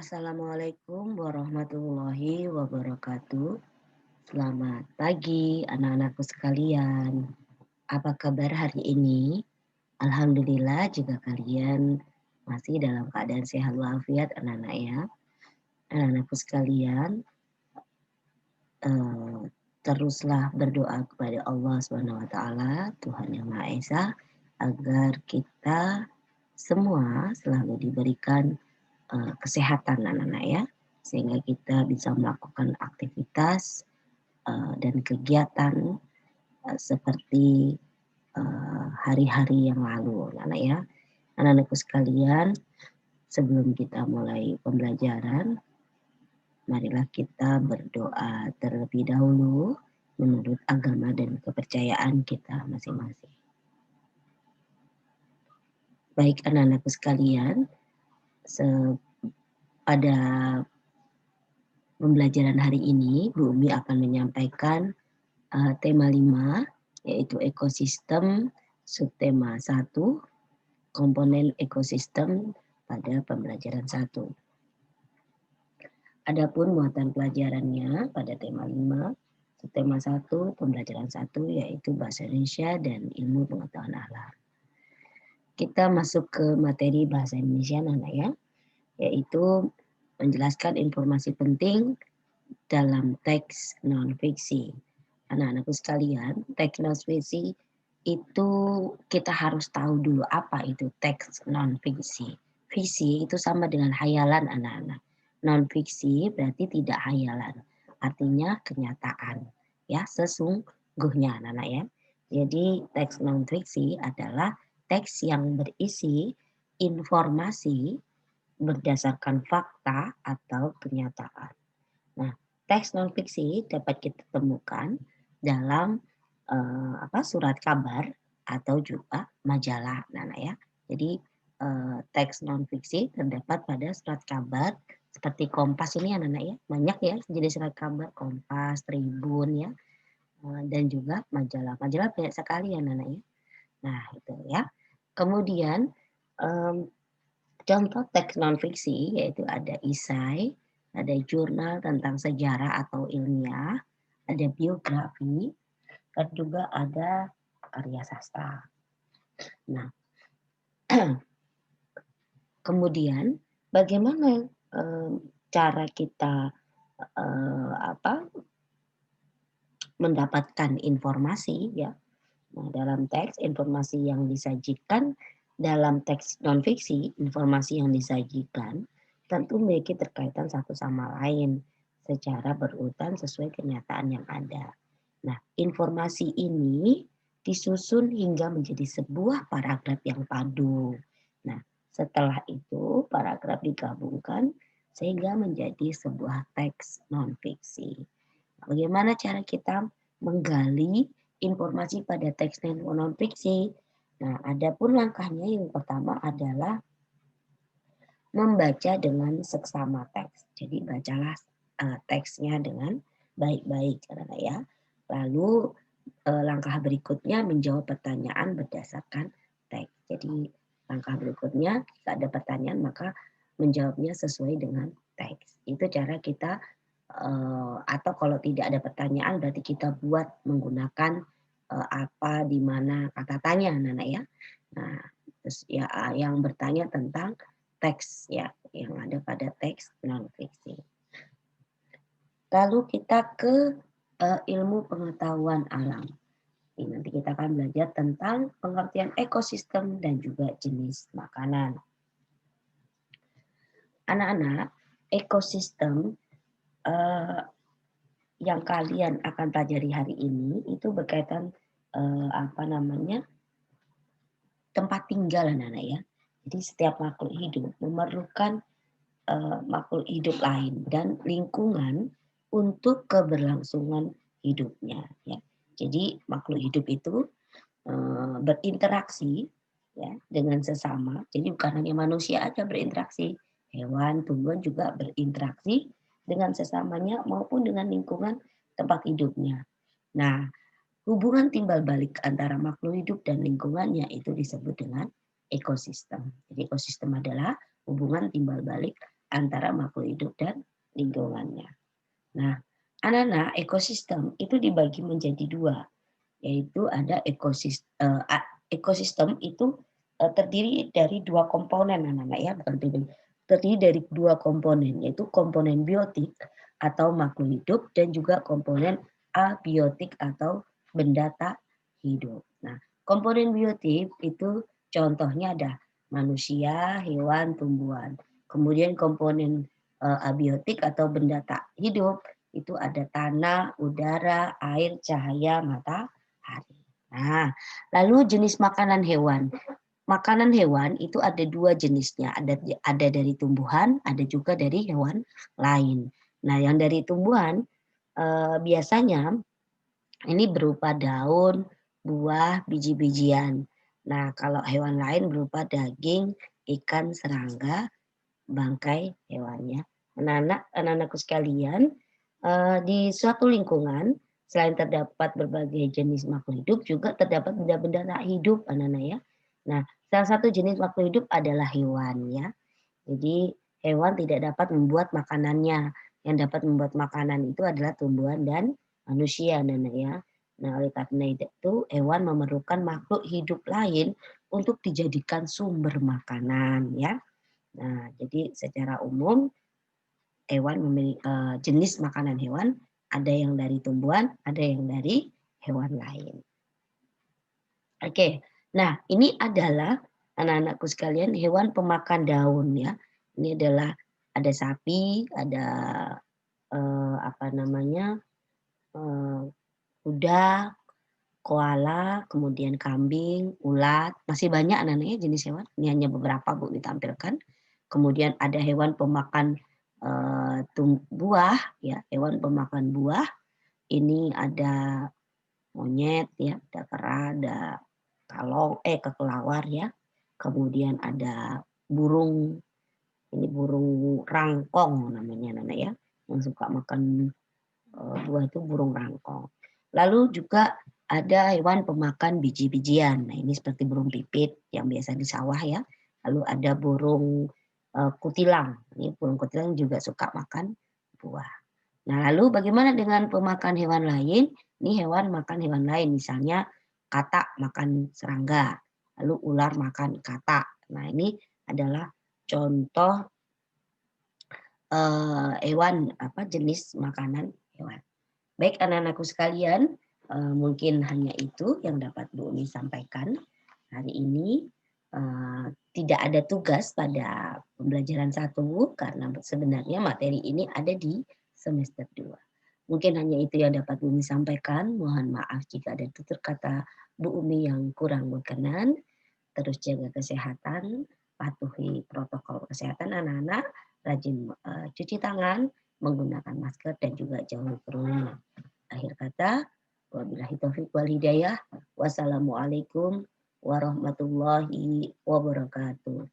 Assalamualaikum warahmatullahi wabarakatuh. Selamat pagi anak-anakku sekalian. Apa kabar hari ini? Alhamdulillah jika kalian masih dalam keadaan sehat walafiat anak-anak ya. Anak-anakku sekalian, eh, teruslah berdoa kepada Allah SWT, Tuhan Yang Maha Esa, agar kita semua selalu diberikan kesehatan anak-anak ya, sehingga kita bisa melakukan aktivitas dan kegiatan seperti hari-hari yang lalu anak-anak ya. Anak-anakku sekalian, sebelum kita mulai pembelajaran, marilah kita berdoa terlebih dahulu menurut agama dan kepercayaan kita masing-masing. Baik anak-anakku sekalian, pada pembelajaran hari ini, Bu Umi akan menyampaikan tema 5, yaitu ekosistem, subtema 1, komponen ekosistem pada pembelajaran 1. Adapun muatan pelajarannya pada tema 5, subtema 1, pembelajaran 1, yaitu Bahasa Indonesia dan Ilmu Pengetahuan Alam. Kita masuk ke materi Bahasa Indonesia anak ya, yaitu menjelaskan informasi penting dalam teks non-fiksi. Anak-anakku sekalian, teks non-fiksi itu kita harus tahu dulu apa itu teks non-fiksi. Fiksi itu sama dengan hayalan anak-anak. Non-fiksi berarti tidak hayalan. Artinya kenyataan. Ya, sesungguhnya anak-anak ya. Jadi teks non-fiksi adalah teks yang berisi informasi berdasarkan fakta atau kenyataan. Nah, teks non-fiksi dapat kita temukan dalam surat kabar atau juga majalah, Nana ya. Jadi teks non-fiksi terdapat pada surat kabar seperti Kompas ini, anak-anak ya. Banyak ya jenis surat kabar, Kompas, Tribun ya, dan juga majalah. Majalah banyak sekali ya, anak-anak ya. Nah, itu ya. Kemudian contoh teks non-fiksi yaitu ada esai, ada jurnal tentang sejarah atau ilmiah, ada biografi, dan juga ada karya sastra. Nah, kemudian bagaimana cara kita mendapatkan informasi ya? Nah, dalam teks informasi yang disajikan dalam teks non-fiksi, informasi yang disajikan tentu memiliki terkaitan satu sama lain secara berurutan sesuai kenyataan yang ada. Nah, informasi ini disusun hingga menjadi sebuah paragraf yang padu. Nah, setelah itu paragraf digabungkan sehingga menjadi sebuah teks non-fiksi. Bagaimana cara kita menggali informasi pada teks non-fiksi? Nah, adapun langkahnya yang pertama adalah membaca dengan seksama teks. Jadi bacalah teksnya dengan baik-baik, ya. Lalu langkah berikutnya menjawab pertanyaan berdasarkan teks. Jadi langkah berikutnya jika ada pertanyaan maka menjawabnya sesuai dengan teks. Itu cara kita atau kalau tidak ada pertanyaan berarti kita buat menggunakan apa, di mana, kata tanya, Nana ya. Nah, terus ya yang bertanya tentang teks ya yang ada pada teks non-fiksi. Lalu kita ke ilmu pengetahuan alam. Ini nanti kita akan belajar tentang pengertian ekosistem dan juga jenis makanan. Anak-anak, ekosistem yang kalian akan pelajari hari ini itu berkaitan tempat tinggal anak-anak ya. Jadi setiap makhluk hidup memerlukan makhluk hidup lain dan lingkungan untuk keberlangsungan hidupnya ya. Jadi makhluk hidup itu berinteraksi ya dengan sesama. Jadi bukan hanya manusia aja berinteraksi, hewan, tumbuhan juga berinteraksi dengan sesamanya maupun dengan lingkungan tempat hidupnya. Nah, hubungan timbal balik antara makhluk hidup dan lingkungannya itu disebut dengan ekosistem. Jadi ekosistem adalah hubungan timbal balik antara makhluk hidup dan lingkungannya. Nah, anak-anak, ekosistem itu dibagi menjadi dua, yaitu ada ekosistem itu terdiri dari dua komponen, anak-anak ya, bukan terdiri dari dua komponen, yaitu komponen biotik atau makhluk hidup dan juga komponen abiotik atau benda tak hidup. Nah, komponen biotik itu contohnya ada manusia, hewan, tumbuhan. Kemudian komponen abiotik atau benda tak hidup itu ada tanah, udara, air, cahaya, matahari. Nah, lalu jenis makanan hewan. Makanan hewan itu ada dua jenisnya, ada dari tumbuhan, ada juga dari hewan lain. Nah, yang dari tumbuhan biasanya ini berupa daun, buah, biji-bijian. Nah, kalau hewan lain berupa daging, ikan, serangga, bangkai hewannya. Anak-anakku sekalian, di suatu lingkungan selain terdapat berbagai jenis makhluk hidup juga terdapat benda-benda tak hidup, anak-anak ya. Nah, salah satu jenis makhluk hidup adalah hewan ya. Jadi hewan tidak dapat membuat makanannya. Yang dapat membuat makanan itu adalah tumbuhan dan manusia, anak-anak ya. Nah, oleh karena itu hewan memerlukan makhluk hidup lain untuk dijadikan sumber makanan ya. Nah, jadi secara umum hewan memiliki jenis makanan hewan ada yang dari tumbuhan, ada yang dari hewan lain. Oke, nah ini adalah anak-anakku sekalian hewan pemakan daun ya. Ini adalah ada sapi, ada apa namanya kuda, koala, kemudian kambing, ulat, masih banyak anak-anaknya jenis hewan. Ini hanya beberapa Bu ditampilkan. Kemudian ada hewan pemakan buah, ya hewan pemakan buah. Ini ada monyet, ya, ada kera, ada kelelawar ya. Kemudian ada burung, ini burung rangkong namanya anak-anak ya, yang suka makan buah itu burung rangkong. Lalu juga ada hewan pemakan biji-bijian. Nah, ini seperti burung pipit yang biasa di sawah ya. Lalu ada burung kutilang. Ini burung kutilang juga suka makan buah. Nah, lalu bagaimana dengan pemakan hewan lain? Ini hewan makan hewan lain, misalnya katak makan serangga, lalu ular makan katak. Nah, ini adalah contoh hewan jenis makanan hewan. Baik anak-anakku sekalian, mungkin hanya itu yang dapat Bu Umi sampaikan hari ini. Tidak ada tugas pada pembelajaran 1 karena sebenarnya materi ini ada di semester 2. Mungkin hanya itu yang dapat Bu Umi sampaikan. Mohon maaf jika ada tutur kata Bu Umi yang kurang berkenan. Terus jaga kesehatan, patuhi protokol kesehatan anak-anak, rajin cuci tangan, menggunakan masker dan juga jauhi kerumunan. Akhir kata, wabillahi taufiq wal hidayah. Wassalamualaikum warahmatullahi wabarakatuh.